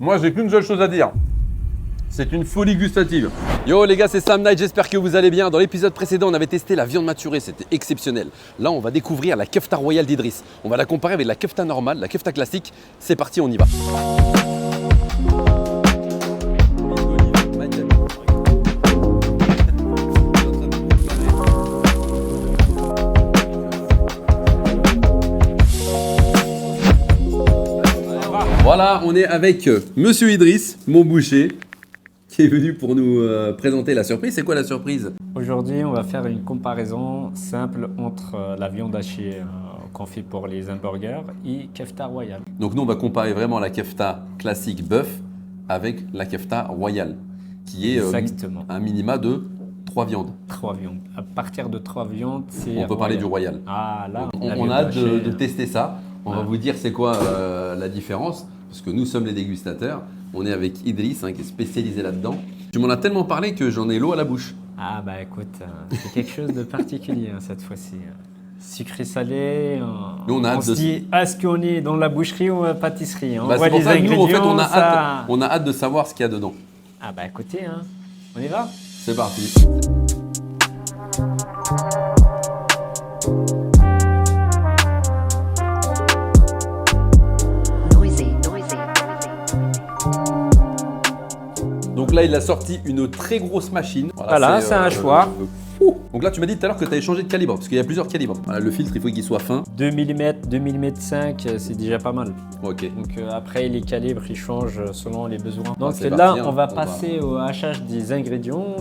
Moi, j'ai qu'une seule chose à dire. C'est une folie gustative. Yo les gars, c'est Sam Knight, j'espère que vous allez bien. Dans l'épisode précédent, on avait testé la viande maturée, c'était exceptionnel. Là, on va découvrir la kefta royale d'Idriss. On va la comparer avec la kefta normale, la kefta classique. C'est parti, on y va. Voilà, on est avec Monsieur Idriss, mon boucher, qui est venu pour nous présenter la surprise. C'est quoi la surprise? Aujourd'hui, on va faire une comparaison simple entre la viande hachée qu'on fait pour les hamburgers et kefta royale. Donc nous, on va comparer vraiment la kefta classique bœuf avec la kefta royale, qui est Exactement. un minima de 3 viandes. 3 viandes. À partir de 3 viandes, c'est On peut parler du royal. Ah là, On la a viande hâte hachée, de tester ça. On va vous dire c'est quoi la différence, parce que nous sommes les dégustateurs. On est avec Idriss, qui est spécialisé là-dedans. Tu m'en as tellement parlé que j'en ai l'eau à la bouche. Ah bah écoute, c'est quelque chose de particulier cette fois-ci. Sucré salé, Nous, on a hâte se de- dit est-ce qu'on est dans la boucherie ou la pâtisserie? On Bah, voit c'est pour les ça que nous, en fait, ingrédients, ça... on a hâte de savoir ce qu'il y a dedans. Ah bah écoutez, on y va? C'est parti. Noisy. Donc là, il a sorti une très grosse machine. Voilà, c'est un hachoir. Fou. Donc là, tu m'as dit tout à l'heure que tu avais changé de calibre, parce qu'il y a plusieurs calibres. Voilà, le filtre, il faut qu'il soit fin. 2 mm, 2 mm 5, c'est déjà pas mal. Ok. Donc après, les calibres, ils changent selon les besoins. Donc c'est là, parti, on va passer au hachage des ingrédients.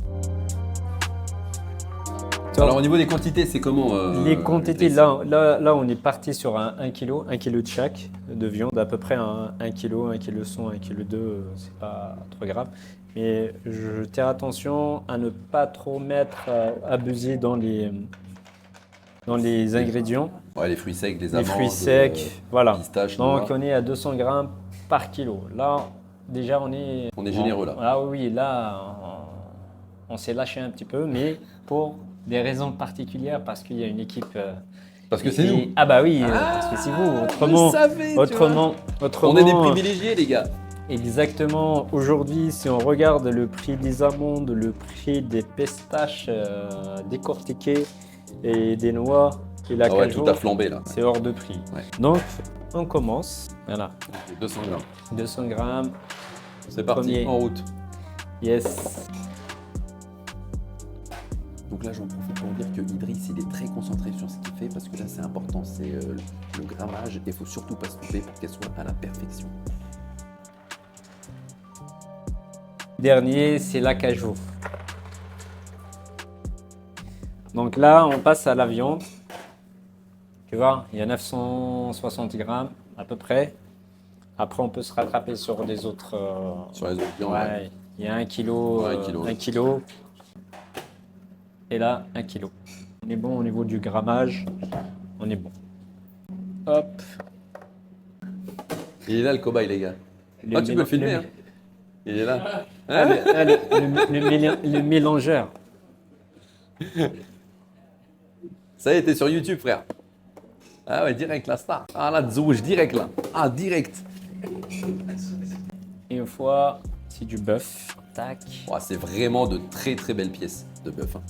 Alors au niveau des quantités, c'est comment Les quantités, Idriss là, on est parti sur un 1 kg, 1 kg de chaque de viande, à peu près un 1 kg, 1 kg 100, 1 kg 2, c'est pas trop grave. Mais je tiens attention à ne pas trop mettre, abuser dans les ingrédients, Ouais, les fruits secs, les les amandes, fruits secs, voilà. pistaches, Donc noix. on est à 200 grammes par kilo. Là, déjà, on est généreux, là. Ah oui, là, on s'est lâché un petit peu, mais pour des raisons particulières, parce qu'il y a une équipe. Parce que c'est nous. Ah bah oui, parce que c'est vous. Autrement, je savais, tu autrement, On est des privilégiés, les gars. Exactement. Aujourd'hui, si on regarde le prix des amandes, le prix des pistaches décortiquées et des noix et la Ah ouais, cajou, tout a flambé là. c'est hors de prix. Ouais. Donc, on commence. Voilà, 200 grammes. 200 grammes. C'est parti, Premier. en route. Yes. Donc là, j'en profite pour dire que Idriss, il est très concentré sur ce qu'il fait, parce que là, c'est important, c'est le grammage, et il faut surtout pas se tromper pour qu'elle soit à la perfection. Dernier, c'est l'acajou. Donc là, on passe à la viande. Tu vois, il y a 960 grammes à peu près. Après, on peut se rattraper sur les autres. Sur les autres viandes, ouais. Ouais, il y a 1 kilo. Ouais, 1 kilo. 1 kilo. Et là, 1 kilo. On est bon au niveau du grammage. On est bon. Hop. Il est là, le cobaye, les gars. Tu peux le filmer, hein. Il est là. Le mélangeur. Ça y est, t'es sur YouTube, frère. Ah ouais, direct, la star. Ah là, Zouj, direct, là. Ah, direct. Et une fois, c'est du bœuf. Tac. Ouais, c'est vraiment de très très belles pièces de bœuf. Hein.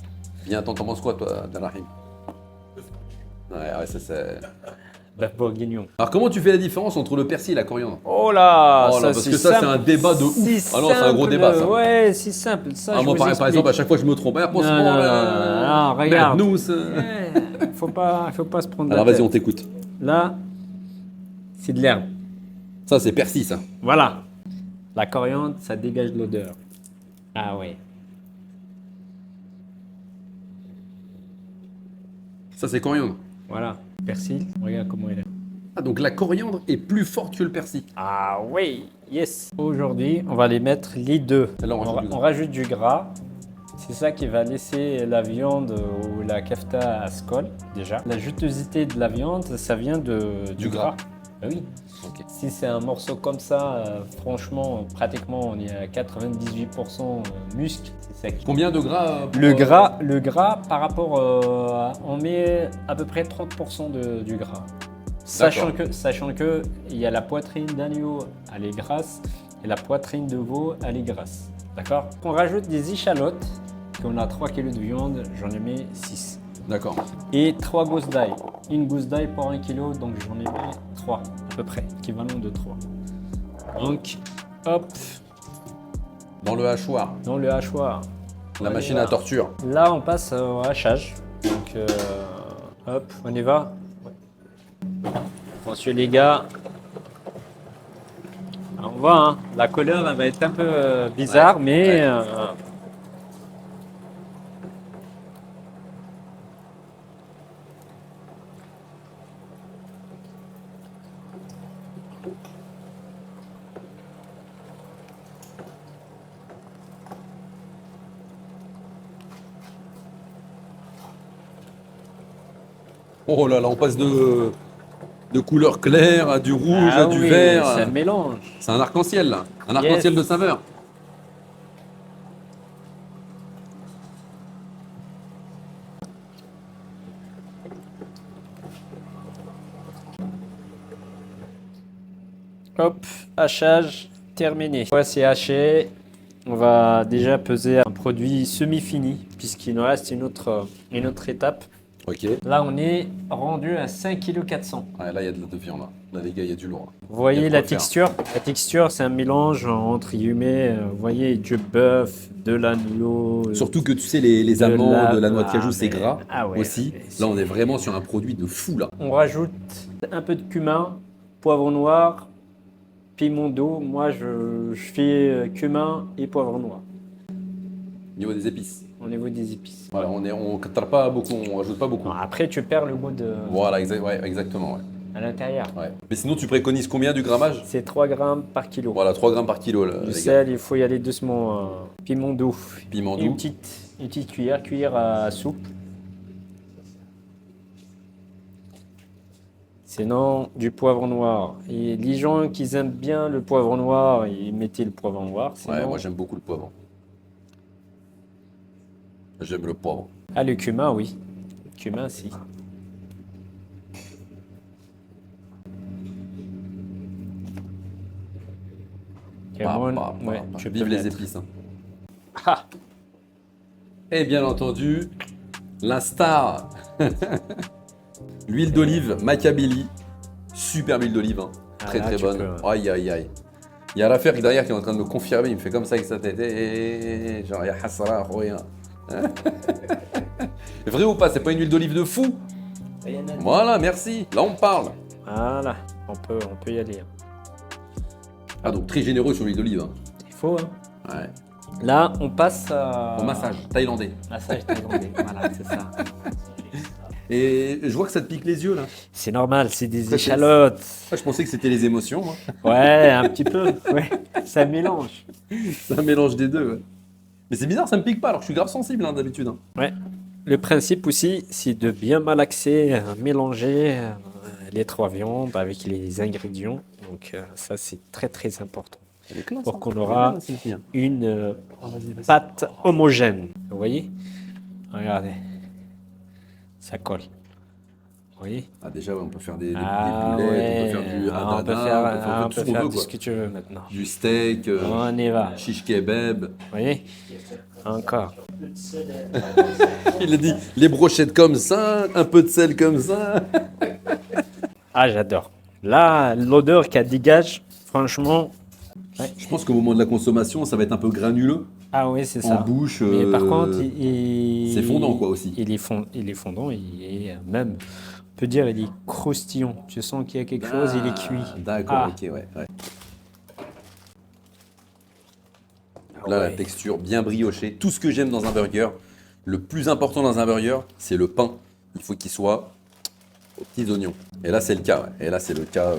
Bien, t'en penses quoi, toi, Dalahim? Ouais, ça c'est... Bœuf bourguignon. Alors, comment tu fais la différence entre le persil et la coriandre? Oh là, Oh là, parce que ça, c'est un débat de ouf. Ah non, c'est un gros débat, ça. Ouais, c'est simple. Ça, je Moi, vous par explique. exemple, à chaque fois, je me trompe. Ah, Non, non, regarde. Nous, Faut pas se prendre la Alors, vas-y, tête. on t'écoute. Là, c'est de l'herbe. Ça, c'est persil, ça. Voilà. La coriandre, ça dégage de l'odeur. Ah ouais. Ça, c'est coriandre. Voilà. Persil, regarde comment il est. Ah, donc la coriandre est plus forte que le persil. Ah oui, yes. Aujourd'hui, on va les mettre les deux. Et là, On rajoute du gras. C'est ça qui va laisser la viande ou la kefta à se colle, déjà. La jutosité de la viande, ça vient du gras. Ah oui. Ok. Si c'est un morceau comme ça, franchement, pratiquement, on est à 98% muscle. C'est ça qui... Combien de gras Le gras, par rapport, on met à peu près 30% du gras. Sachant que il y a la poitrine d'agneau, elle est grasse, et la poitrine de veau, elle est grasse. D'accord? On rajoute des échalotes. On a 3 kg de viande, j'en ai mis 6. D'accord. Et 3 gousses d'ail. Une gousse d'ail pour 1 kg, donc j'en ai mis 3 à peu près, équivalent de 3. Donc, hop, Dans le hachoir, dans le hachoir. la On machine y va. à torture. Là, on passe au hachage. Donc, hop, on y va. Attention les gars. On voit, hein, la couleur elle va être un peu bizarre, Ouais, mais ouais. Oh là là, on passe de couleur claire à du rouge, à ah du oui, vert. c'est un mélange. C'est un arc-en-ciel là. Un arc-en-ciel Yes. de saveur. Hop, hachage terminé. Voici haché. On va déjà peser un produit semi-fini, puisqu'il nous reste une autre étape. Ok. Là, on est rendu à 5,4 kg. Ouais, là, il y a de la viande. Là, les gars, il y a du lourd. Vous voyez Il y a de la quoi faire. texture? La texture, c'est un mélange entre guillemets, vous voyez, du bœuf, de l'agneau. Surtout que tu sais, les de amandes, de la noix de cajou, ah, c'est mais- gras ah ouais, aussi. mais Là, on est vraiment sur un produit de fou là. On rajoute un peu de cumin, poivre noir, piment d'eau. Moi, je fais cumin et poivre noir Au niveau des épices. au niveau des épices. Voilà, on tape pas beaucoup, on rajoute pas beaucoup. Non, après, tu perds le goût Voilà, ouais, exactement. Ouais. à l'intérieur. Ouais. Mais sinon, tu préconises combien du grammage? C'est 3 grammes par kilo. Voilà, 3 grammes par kilo. Là, Du les gars. sel, il faut y aller doucement. Piment d'eau. Piment Une doux. petite cuillère à soupe. Sinon, du poivre noir. Et les gens qui aiment bien le poivre noir, ils mettent le poivre noir. Sinon... Ouais, moi j'aime beaucoup le poivre. J'aime le poivre. Ah, le cumin, oui. Le cumin, si. Cameroun, ouais, tu peux Vive les mettre. épices. Hein. Ah, Et bien entendu, la star. L'huile d'olive Macabelli. Super huile d'olive. Hein. Ah, Très là, très tu bonne. peux. Aïe aïe aïe. Il y a l'affaire derrière qui est en train de me confirmer. Il me fait comme ça avec sa tête. Et genre, il y a Hassara, rien. Vrai ou pas, c'est pas une huile d'olive de fou? rien à dire. Voilà, merci. Là, on parle. Voilà, on peut y aller. Ah, donc très généreux sur l'huile d'olive. Hein. Il faut, hein. Ouais. Là, on passe à... Au massage thaïlandais. Massage thaïlandais, voilà, c'est ça. Et je vois que ça te pique les yeux là. C'est normal, c'est des Ça, échalotes. Ah, je pensais que c'était les émotions. Moi. Ouais, un petit peu. Ouais, ça mélange. C'est un mélange des deux. Ouais. Mais c'est bizarre, ça me pique pas alors que je suis grave sensible hein, d'habitude. Hein. Ouais. Le principe aussi, c'est de bien malaxer, mélanger les 3 viandes avec les ingrédients. Donc ça, c'est très très important Elle est classe, pour hein. qu'on aura Elle est bien, une vas-y, vas-y. pâte homogène. Vous voyez? Regardez, ça colle. Vous voyez? Ah, déjà, ouais, on peut faire des Ah boulettes, ouais. on peut faire du Ah, on peut hadada, faire, on peut faire on tout peut ce qu'on faire veut, tout quoi. ce que tu veux maintenant. Du steak, On y va. shish kebab. Vous voyez? Encore. Il a dit les brochettes comme ça, un peu de sel comme ça. Ah, j'adore. Là, l'odeur qu'elle dégage, franchement. Je pense qu'au moment de la consommation, ça va être un peu granuleux Ah oui, c'est en ça. bouche. Mais par contre, c'est fondant, quoi, aussi. Il est fondant, il est même, on peut dire, il est croustillant. Tu sens qu'il y a quelque chose, il est cuit. D'accord, Ah. ok, ouais. Ah Là, la ouais. texture bien briochée. Tout ce que j'aime dans un burger, le plus important dans un burger, c'est le pain. Il faut qu'il soit aux petits oignons. Et là, c'est le cas. Ouais. Et là, c'est le cas.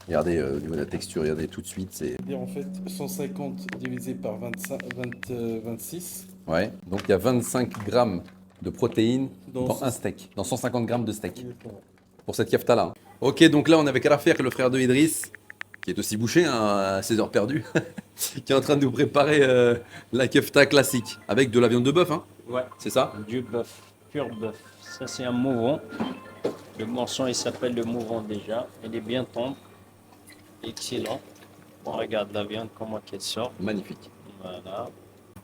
Regardez, au niveau de la texture, regardez tout de suite. C'est... En fait, 150 divisé par 26. Ouais. Donc, il y a 25 grammes de protéines Dans dans un steak. Dans 150 grammes de steak. Pour cette kefta-là. Ok, donc là, on est avec Rafik, le frère de Idriss, qui est aussi bouché hein, à ses heures perdues, qui est en train de nous préparer la kefta classique. Avec de la viande de bœuf, hein. Ouais, C'est ça? du bœuf, pur bœuf. Ça, c'est un mouvant. Le morceau, il s'appelle le mouvant déjà. Il est bien tendre. Excellent. On regarde la viande, comment elle sort. Magnifique. Voilà.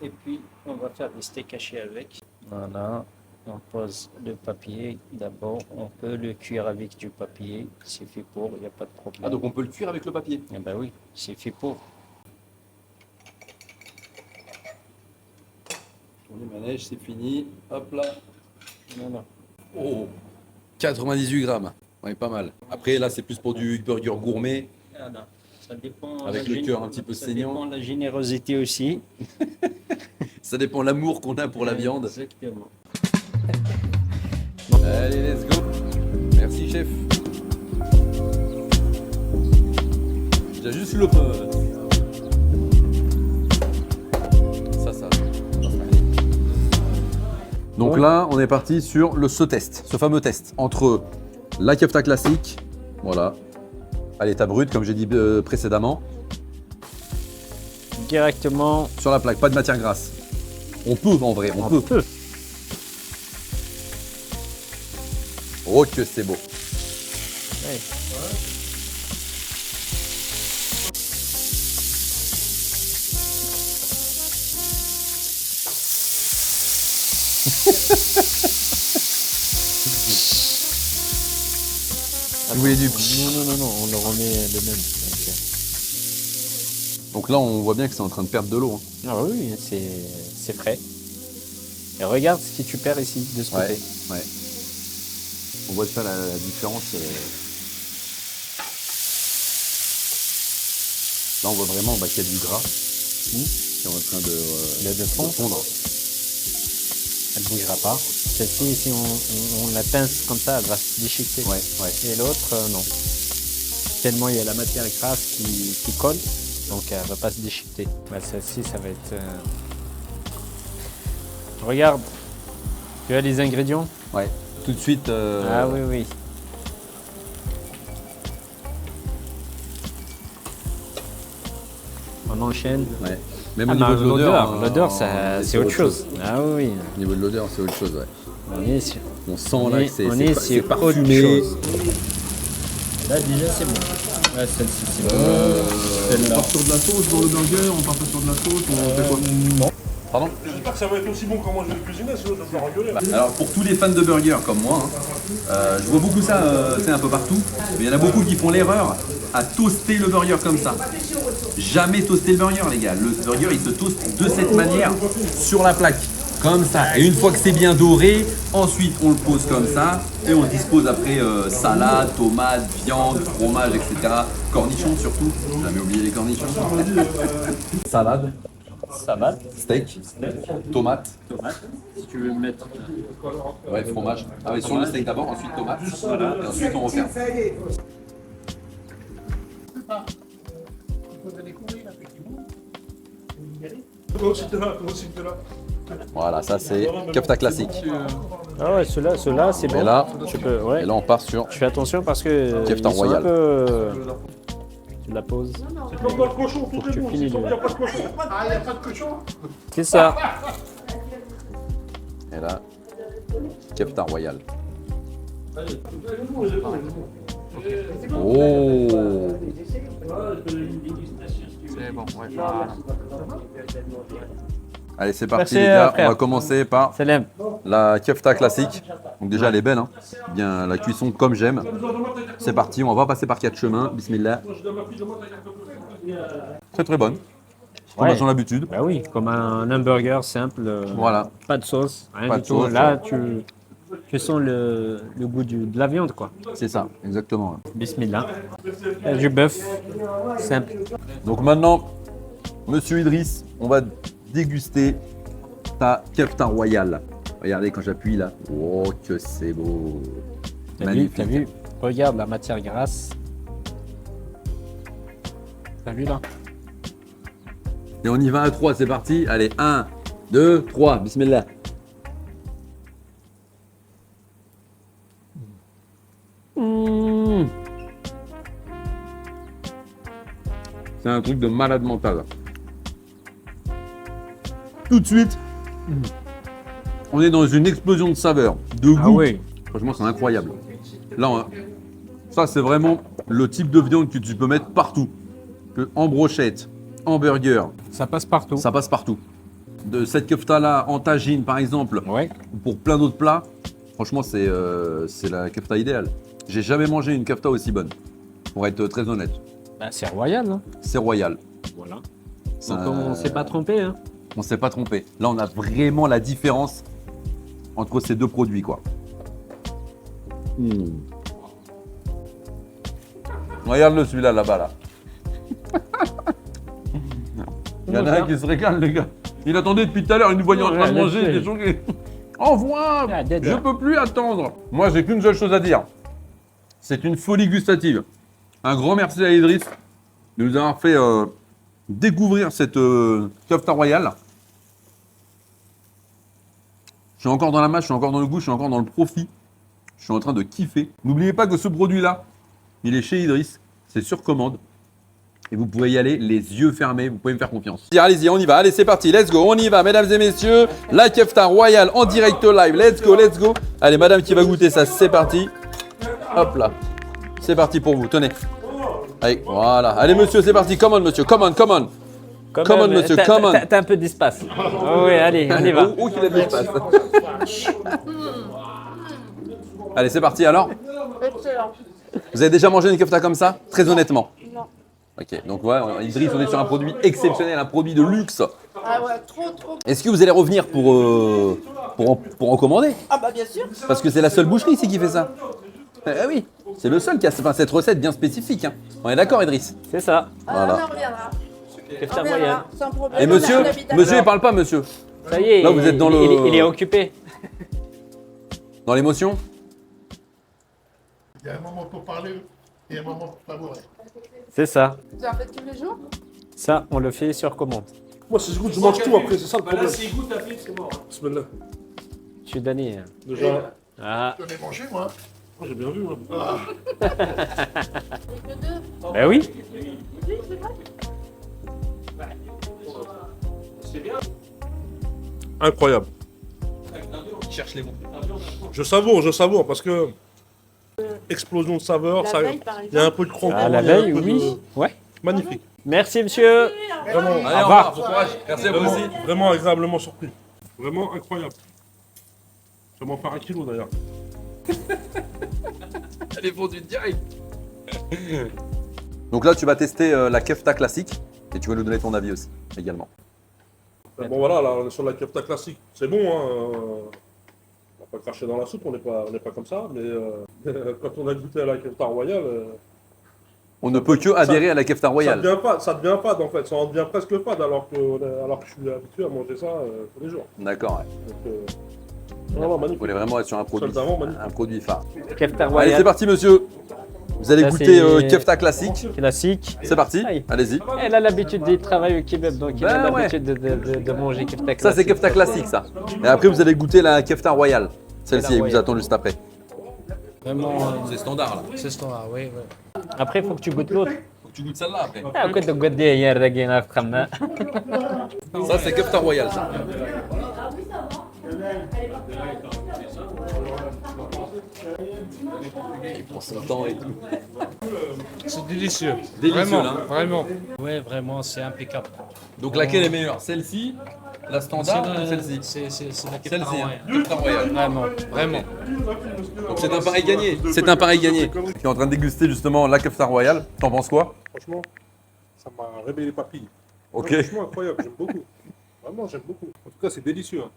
Et puis, on va faire des steaks hachés avec. Voilà. On pose le papier. D'abord, on peut le cuire avec du papier. C'est fait pour, il n'y a pas de problème. Ah, donc on peut le cuire avec le papier. Eh ben oui, c'est fait pour. Les manèges, c'est fini. Hop là. Voilà. Oh, 98 grammes. Ouais, pas mal. Après, là, c'est plus pour du burger gourmet. Voilà. Ça dépend. Avec le cœur un petit peu saignant. Ça dépend de la générosité aussi. Ça dépend de l'amour qu'on a pour la viande. Exactement. Allez, let's go. Merci, chef. J'ai juste le peu. Ça. Donc là, on est parti sur ce test, ce fameux test entre la kefta classique, voilà, à l'état brut, comme j'ai dit précédemment, Directement. sur la plaque, pas de matière grasse. On peut en vrai, on peut. Oh que c'est beau. Ouais. Vous voulez du... Non, on le remet le même. Donc là, on voit bien que c'est en train de perdre de l'eau. Hein. Ah oui, c'est frais. Et regarde ce que tu perds ici, de ce côté. Ouais. On voit ça la différence. Là, on voit vraiment qu'il y a du gras qui est en train de fondre. Elle ne bougera pas. Celle-ci, si on la pince comme ça, elle va se déchiqueter. Ouais. Et l'autre, non. Tellement il y a la matière grasse qui colle, donc elle ne va pas se déchiqueter. Bah, celle-ci, ça va être... Regarde, tu as les ingrédients? Ouais. Tout de suite. Ah oui. On enchaîne. Ouais. Même Ah, au niveau de l'odeur. L'odeur, hein, c'est autre chose. Ah oui. Au niveau de l'odeur, c'est autre chose, ouais. On est sur, On sent là que c'est sur autre parfumé. chose. Là, déjà, c'est bon. Ouais, celle-ci, c'est bon. On part sur de la sauce dans le burger, on part pas sur de la sauce, on fait quoi? Non. Pardon? J'espère que ça va être aussi bon que moi je vais le cuisiner, sinon je vais me faire rigoler. Alors pour tous les fans de burger comme moi, je vois beaucoup ça un peu partout, mais il y en a beaucoup qui font l'erreur à toaster le burger comme ça. Jamais toaster le burger les gars, le burger il se toast de cette manière sur la plaque, comme ça. Et une fois que c'est bien doré, ensuite on le pose comme ça et on dispose après salade, tomate, viande, fromage, etc. Cornichons surtout, jamais oublier les cornichons. Salade. Salade, Steak, tomate, si tu veux mettre. ouais, fromage. Ah ouais, sur le steak d'abord, ensuite tomate, et ensuite on referme. Toi aussi t'es là, toi aussi t'es là. Voilà, ça c'est kefta classique. Ah ouais, ceux-là, c'est bon. Et là, Tu peux, ouais. et là on part sur... Tu fais attention parce que Kefta ils sont royal. un peu... Tu la poses. C'est comme dans le cochon, tout est tu bon. finis Si il le- n'y a pas de cochon. Ah, il n'y a pas de cochon. C'est ça. Et là, kefta royal. Oh! C'est bon, ouais. Allez, c'est parti Merci, les gars, frère. on va commencer par Salam. la kefta classique. Donc déjà elle est belle, hein. Bien la cuisson comme j'aime. C'est parti, on va passer par 4 chemins, bismillah. Très très bonne, comme Ouais. à son habitude. Bah oui, comme un hamburger simple. Voilà, Pas de sauce, rien Pas du de tout. sauce, Là, tu sens le goût de la viande, quoi. c'est ça, exactement. Bismillah. Du bœuf, simple. Donc maintenant, monsieur Idriss, on va déguster ta kefta royale. Regardez quand j'appuie là. Oh que c'est beau. T'as vu? Regarde la matière grasse. T'as vu là? Et on y va à 3, c'est parti. Allez, 1, 2, 3, bismillah. C'est un truc de malade mental. Tout de suite, on est dans une explosion de saveurs, de goût. Ah oui. Franchement, c'est incroyable. Là, ça, c'est vraiment le type de viande que tu peux mettre partout. que en brochette, en burger, Ça passe partout. ça passe partout. De cette kefta-là en tagine, par exemple, Ouais. ou pour plein d'autres plats, franchement, c'est la kefta idéale. J'ai jamais mangé une kefta aussi bonne, pour être très honnête. Bah, c'est royal. Hein. C'est royal. Voilà. Ça- Donc on s'est pas trompé. Hein. On s'est pas trompé. Là, on a vraiment la différence entre ces deux produits, quoi. Regarde-le celui-là, là-bas, là. Il y en a un qui se régale, le gars. Il attendait depuis tout à l'heure, il nous voyait en train de manger, il était choqué. Envoie! Je peux plus attendre. Moi, j'ai qu'une seule chose à dire. C'est une folie gustative. Un grand merci à Idriss de nous avoir fait découvrir cette kefta royale. Je suis encore dans la masse, je suis encore dans le goût, je suis encore dans le profit. Je suis en train de kiffer. N'oubliez pas que ce produit-là, il est chez Idriss, c'est sur commande. Et vous pouvez y aller les yeux fermés, vous pouvez me faire confiance. Allez-y, on y va. Allez, c'est parti, let's go, on y va, mesdames et messieurs. La kefta royale en direct live, let's go, let's go. Allez, madame qui va goûter ça, c'est parti. Hop là, c'est parti pour vous, tenez. Allez, voilà. Allez, monsieur, c'est parti, come on, monsieur, come on, come on. Come on, monsieur, come on. T'as un peu d'espace. Oh, oui, allez, on y va. Où qu'il a de l'espace. Allez, c'est parti alors. Excellent. Vous avez déjà mangé une kefta comme ça? Très honnêtement. Non. Ok, donc ouais, Idriss, on est sur un produit exceptionnel, un produit de luxe. Ah ouais, trop. Est-ce que vous allez revenir pour en commander? Ah bah bien sûr. Parce que c'est la seule boucherie ici qui fait ça. Eh oui, c'est le seul qui a cette recette bien spécifique. Hein. On est d'accord, Idriss? C'est ça. Voilà. On en reviendra. Kefta On royal. reviendra, sans problème. Et monsieur, On habite à- monsieur, il parle pas, monsieur. Ça y est. Là, vous êtes dans il est occupé. Dans l'émotion? Il y a un moment pour parler et un moment pour savourer. C'est ça. Vous en faites tous les jours? Ça, on le fait sur commande. Moi, si je goûte, je mange tout après, c'est ça le problème. Là, s'il goûte ta fille, c'est mort. Bismillah. Je suis Dani. Déjà, Ah, j'en ai mangé, moi. Moi, j'ai bien vu, moi. ben oui. Incroyable. Cherche les mots. Je savoure, parce que explosion de saveur, La ça, veille, par il y a un exemple. peu de croquant. Ah, la il y a un veille, peu oui. de- Ouais. Magnifique. Merci, monsieur. Vraiment, Allez, au revoir. revoir, bon courage. Merci à vous aussi. vraiment agréablement surpris. Vraiment incroyable. Je vais m'en faire 1 kilo d'ailleurs. Elle est fondue direct. Donc là, tu vas tester la kefta classique et tu vas nous donner ton avis aussi, également. Bon voilà, là on est sur la kefta classique. C'est bon, hein. On va pas cracher dans la soupe, on n'est pas comme ça. Mais quand on a goûté à la kefta royale, On ne peut que adhérer à la kefta royale. ça devient fade en fait. Ça en devient presque fade alors que je suis habitué à manger ça tous les jours. D'accord, ouais. Donc, vraiment Vous magnifique. voulez vraiment être sur un produit, Celle d'avant, magnifique. un produit phare. Kefta Allez, royal. c'est parti, monsieur. Vous allez Ça, goûter c'est- kefta classique. Classique. C'est parti. Aïe. Allez-y. Elle a l'habitude de travailler au kebab, donc il a Ben ouais. l'habitude de manger kefta classique. Ça, c'est kefta classique, ça. Et après, vous allez goûter la kefta royale. Celle-ci, elle vous royale. attend juste après. Vraiment, C'est standard, là. c'est standard, oui. Après, il faut que tu goûtes l'autre. Faut que tu goûtes celle-là après. Ah, كنت قد ايه هي الرقينا في خمنا. Ça, c'est kefta royale, ça. Il prend son temps et tout. C'est délicieux. Délicieux, Vraiment, là. vraiment. Ouais, vraiment, c'est impeccable. Donc, laquelle est meilleure? Celle-ci, la standard ou celle-ci? C'est la Celle-ci, hein. Kefta royale. Vraiment, vraiment. Donc, c'est un pari gagné. C'est un pari gagné. Tu es en train de déguster justement la kefta royale. T'en penses quoi? Franchement, ça m'a réveillé les papilles. Ok. Franchement incroyable, j'aime beaucoup. Vraiment, j'aime beaucoup. En tout cas, c'est délicieux. Hein.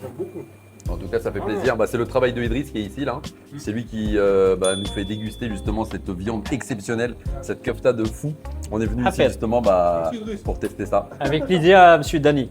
J'aime beaucoup. En tout cas, ça fait plaisir. Bah, c'est le travail de Idriss qui est ici, là. C'est lui qui nous fait déguster justement cette viande exceptionnelle, cette kefta de fou. On est venu ici Parfait. justement pour tester ça. Avec plaisir, monsieur Dani.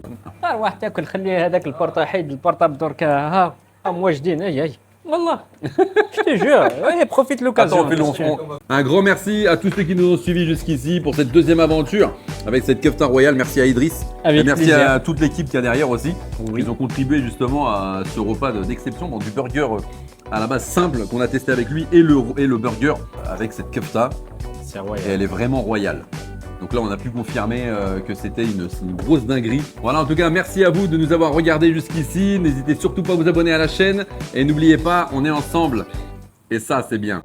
واحد تاكل خلي هذاك البورطا حيد البورطا بدرك ها موجدين هاي والله je te jure allez profite l'occasion. Attends, on fait long. Un grand merci à tous ceux qui nous ont suivis jusqu'ici pour cette deuxième aventure avec cette kefta royale. Merci à Idriss. Avec et merci plaisir. à toute l'équipe qui est derrière aussi. Oui. Ils ont contribué justement à ce repas d'exception, donc du burger à la base simple qu'on a testé avec lui et le burger avec cette kefta. C'est Et royal. elle est vraiment royale. Donc là, on a pu confirmer que c'était une grosse dinguerie. Voilà, en tout cas, merci à vous de nous avoir regardés jusqu'ici. N'hésitez surtout pas à vous abonner à la chaîne. Et n'oubliez pas, on est ensemble. Et ça, c'est bien.